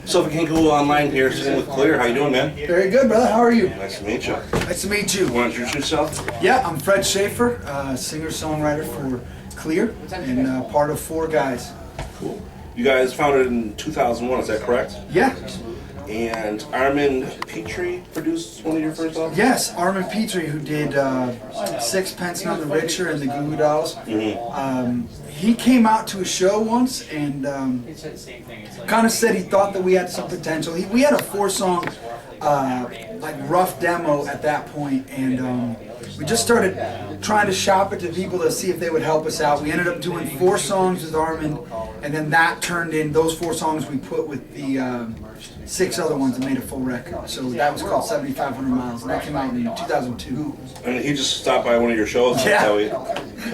So if we can go online here, sitting with Klear. How you doing, man? Very good, brother. How are you? Nice to meet you. Nice to meet you. You want to introduce yourself? Yeah, I'm Fred Schaefer, singer-songwriter for Klear, and part of Four Guys. Cool. You guys founded in 2001, is that correct? Yeah. And Armin Petrie produced one of your first albums? Yes, Armin Petrie, who did Sixpence None the Richer and the Goo Goo Dolls. He came out to a show once and kind of said he thought that we had some potential. We had a 4-song like rough demo at that point, and we just started trying to shop it to people to see if they would help us out. We ended up doing 4 songs with Armin, and then that turned in, those 4 songs we put with the 6 other ones and made a full record. So that was called 7,500 Miles, and that came out in 2002. And he just stopped by one of your shows? Yeah.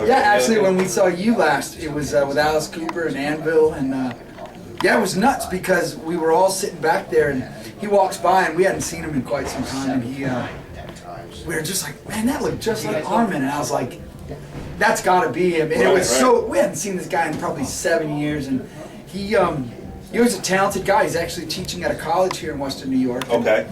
Yeah, actually when we saw you last, it was with Alice Cooper and Anvil, and yeah, it was nuts because we were all sitting back there, and he walks by, and we hadn't seen him in quite some time, and we were just like, man, that looked just like Armin, and I was like, that's got to be him. And it was so, we hadn't seen this guy in probably 7 years, and he was a talented guy. He's actually teaching at a college here in Western New York. Okay.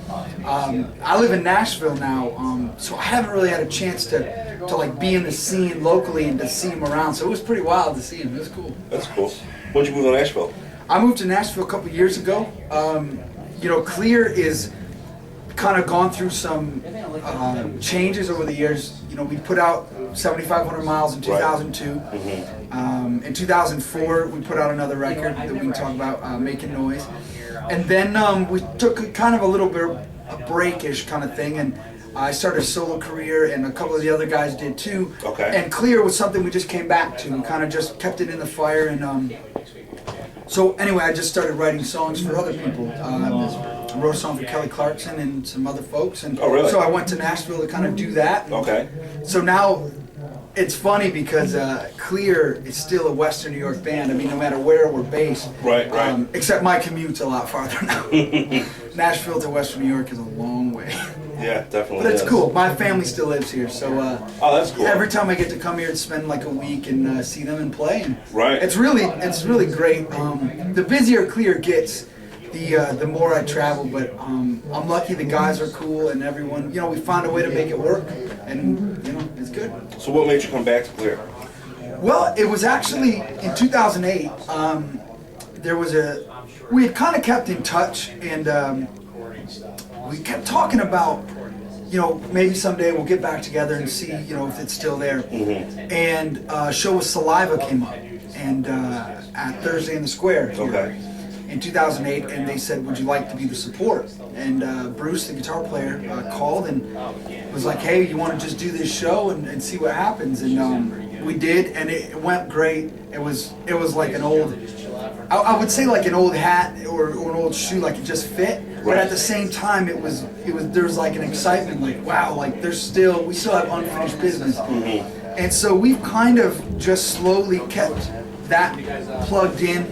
I live in Nashville now, so I haven't really had a chance to like be in the scene locally and to see him around. So it was pretty wild to see him. It was cool. That's cool. When'd you move to Nashville? I moved to Nashville a couple years ago. You know, Klear is kind of gone through some changes over the years. You know, we put out 7,500 Miles in 2002. In 2004, we put out another record that we can talk about, Making Noise. And then we took kind of a little bit of a break-ish kind of thing, and I started a solo career, and a couple of the other guys did too. Okay. And Klear was something we just came back to. We kind of just kept it in the fire, and so anyway, I just started writing songs for other people. I wrote a song for Kelly Clarkson and some other folks, and so I went to Nashville to kind of do that. Okay. So now it's funny because Klear is still a Western New York band. I mean, no matter where we're based. Right. Except my commute's a lot farther now. Nashville to Western New York is a long way. Yeah, definitely. But it's cool. My family still lives here, so oh, that's cool. every time I get to come here and spend like a week and see them and play, and Right. it's really great. The busier Klear gets, the more I travel. But I'm lucky the guys are cool and everyone. You know, we found a way to make it work, and you know, it's good. So what made you come back to Klear? Well, it was actually in 2008. We had kind of kept in touch, and we kept talking about, you know, maybe someday we'll get back together and see, you know, if it's still there. And a show with Saliva came up, and at Thursday in the Square here in 2008, and they said, would you like to be the support? And Bruce, the guitar player, called and was like, hey, you want to just do this show and see what happens? And we did, and it went great. It was like an old, I would say like an old hat or an old shoe, like it just fit. But at the same time, there was like an excitement, like wow, like we still have unfinished business. And so we've kind of just slowly kept that plugged in.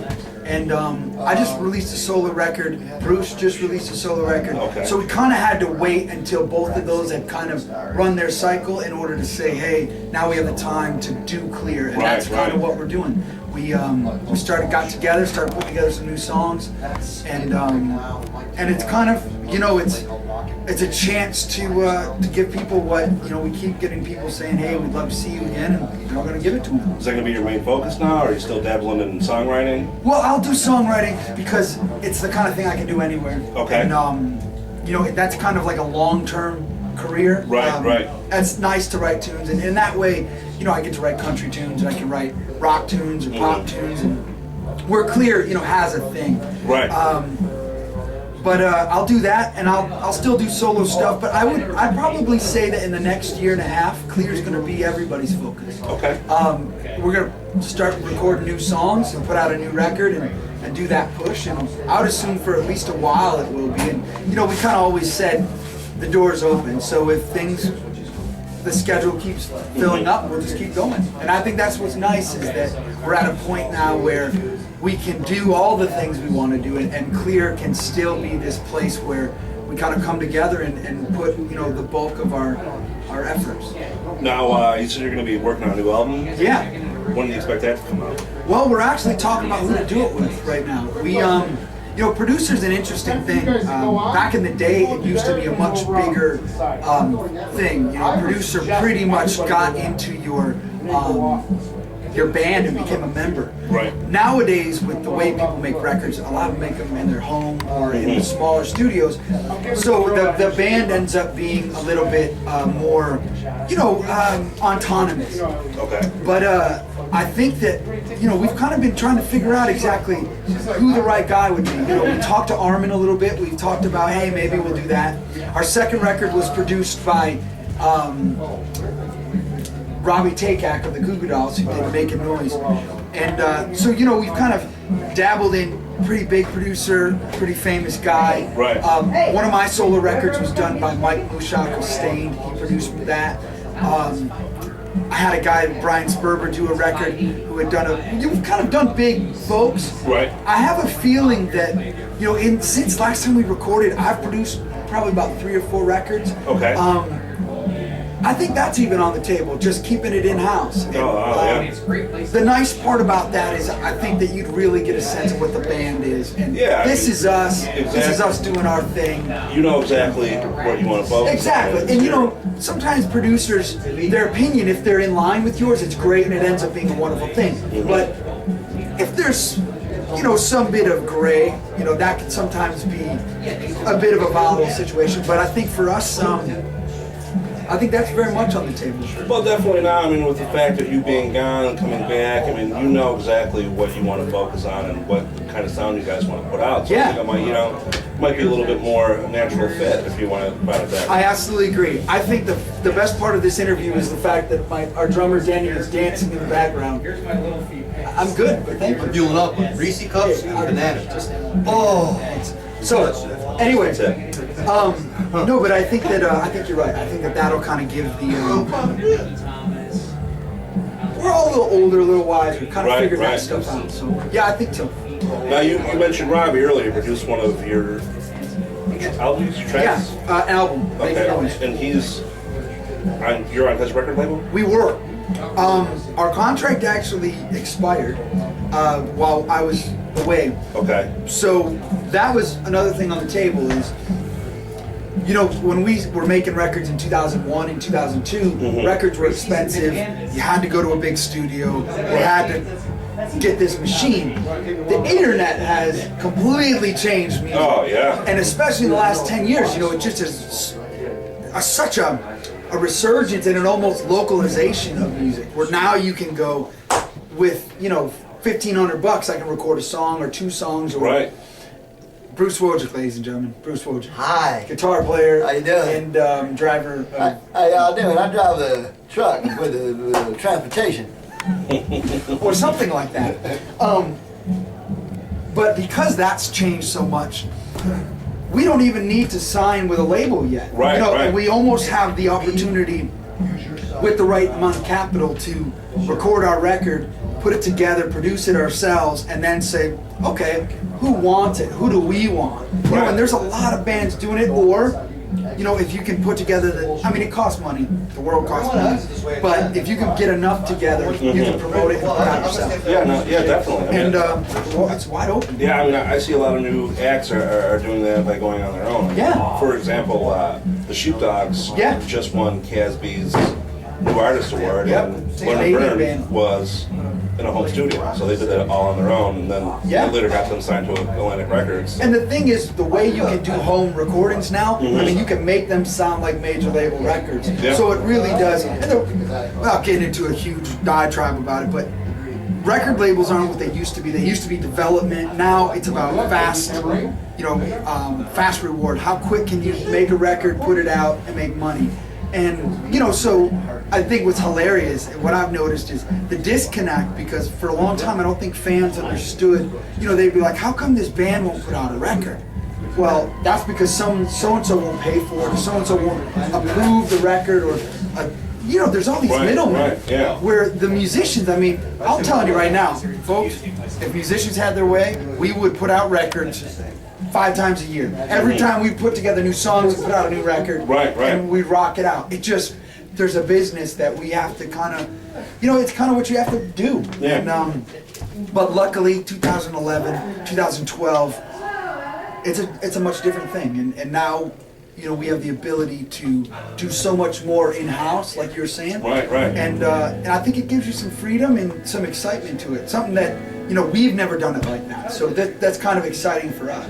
And I just released a solo record. Bruce just released a solo record. So we kind of had to wait until both of those had kind of run their cycle in order to say, hey, now we have the time to do Klear. And that's kind of what we're doing. We got together, started putting together some new songs, and it's kind of, you know, it's a chance to give people what, you know, we keep getting people saying, hey, we'd love to see you again, and we're going to give it to them. Is that going to be your main focus now, or are you still dabbling in songwriting? Well, I'll do songwriting because it's the kind of thing I can do anywhere. Okay. And you know, that's kind of like a long-term career. Right. It's nice to write tunes, and in that way, you know, I get to write country tunes, and I can write rock tunes or pop tunes, and where Klear, you know, has a thing. Right. But I'll do that, and I'll still do solo stuff. But I'd probably say that in the next year and a half, Klear's going to be everybody's focus. Okay. We're going to start recording new songs and put out a new record and do that push. And I would assume for at least a while it will be. And you know, we kind of always said the door's open. So if the schedule keeps filling up, we'll just keep going. And I think that's what's nice, is that we're at a point now where we can do all the things we want to do, and Klear can still be this place where we kind of come together and put, you know, the bulk of our efforts. Now, you said you're going to be working on a new album? Yeah. When do you expect that to come out? Well, we're actually talking about who to do it with right now. you know, producer's an interesting thing. Back in the day, it used to be a much bigger thing. You know, producer pretty much got into your band and became a member. Right. Nowadays, with the way people make records, a lot of them make them in their home or in the smaller studios. So the band ends up being a little bit more, you know, autonomous. Okay. But I think that, you know, we've kind of been trying to figure out exactly who the right guy would be. You know, we talked to Armin a little bit. We've talked about, hey, maybe we'll do that. Our second record was produced by Robbie Takak of the Goo Goo Dolls, who did Making Noise. And so, you know, we've kind of dabbled in pretty big producer, pretty famous guy. Right. One of my solo records was done by Mike Mushak of Stained. He produced that. I had a guy, Brian Sperber, do a record who had done you've kind of done big folks. Right. I have a feeling that, you know, since last time we recorded, I've produced probably about 3 or 4 records. Okay. I think that's even on the table, just keeping it in-house. Yeah. The nice part about that is I think that you'd really get a sense of what the band is. And Yeah, this is us. Exactly. This is us doing our thing. You know exactly what you want to focus on. Exactly. And you know, sometimes producers, their opinion, if they're in line with yours, it's great and it ends up being a wonderful thing. But if there's, you know, some bit of gray, you know, that can sometimes be a bit of a volatile situation. But I think for us, I think that's very much on the table. Well, definitely not. I mean, with the fact that you being gone and coming back, I mean, you know exactly what you want to focus on and what kind of sound you guys want to put out. So Yeah. I think it might, you know, might be a little bit more natural fit if you want to put it that way. I absolutely agree. I think the best part of this interview is the fact that our drummer Danny is dancing in the background. Here's my little feet. I'm good, but thank you. Fueling up with Reese cups and bananas. Just So, anyway, no, but I think that I think you're right. I think that that'll kind of give the. We're all a little older, a little wiser, kind of Right, figured right. that stuff out. So, yeah, I think so. Now, you mentioned Robbie earlier, produced one of your albums, Yeah, tracks? album. Making Okay. Noise. And you're on his record label? We were. Our contract actually expired while I was away. Okay. So that was another thing on the table is, you know, when we were making records in 2001 and 2002, records were expensive. You had to go to a big studio. You had to get this machine. The internet has completely changed music. Oh, yeah. And especially in the last 10 years, you know, it just is such a resurgence and an almost localization of music where now you can go with, you know, $1,500, I can record a song or 2 songs. Or Right. Bruce Wojcik, ladies and gentlemen. Bruce Wojcik. hi. Guitar player. How you doing? And driver. How y'all doing? I drive the truck with the transportation. Or something like that. But because that's changed so much, we don't even need to sign with a label yet. Right, you know, right. And we almost have the opportunity with the right amount of capital to record our record, put it together, produce it ourselves, and then say, okay, who wants it? Who do we want? You know, and there's a lot of bands doing it, or, you know, if you can put together it costs money. The world costs money. But if you can get enough together, you can promote it and put it out yourself. Yeah, definitely. I mean, And well, it's wide open. yeah, I mean, I see a lot of new acts are doing that by going on their own. Yeah. For example, the Sheepdogs Yeah. just won Casby's New Artist Award, Yep. and Canadian Leonard Byrne band. was in a home studio, so they did that all on their own, and then Yeah. they later got them signed to Atlantic Records. And the thing is, the way you can do home recordings now, I mean, you can make them sound like major label records. Yeah. So it really does. And without getting into a huge diatribe about it, but record labels aren't what they used to be. They used to be development. Now it's about fast, you know, fast reward. How quick can you make a record, put it out, and make money? And, you know, so I think what's hilarious, what I've noticed is the disconnect, because for a long time I don't think fans understood, you know, they'd be like, how come this band won't put out a record? Well, that's because so-and-so won't pay for it, or so-and-so won't approve the record, or, you know, there's all these Right, middlemen. right, yeah. Where the musicians, I mean, I'm telling you right now, folks, if musicians had their way, we would put out records 5 times a year. Every time we put together new songs, we put out a new record. Right, right. And we rock it out. It just, there's a business that we have to kind of, you know, it's kind of what you have to do. Yeah. And, but luckily, 2011, 2012, it's a much different thing, and now, you know, we have the ability to do so much more in-house, like you're saying. Right, right. And I think it gives you some freedom and some excitement to it. Something that, you know, we've never done it like that. So that's kind of exciting for us.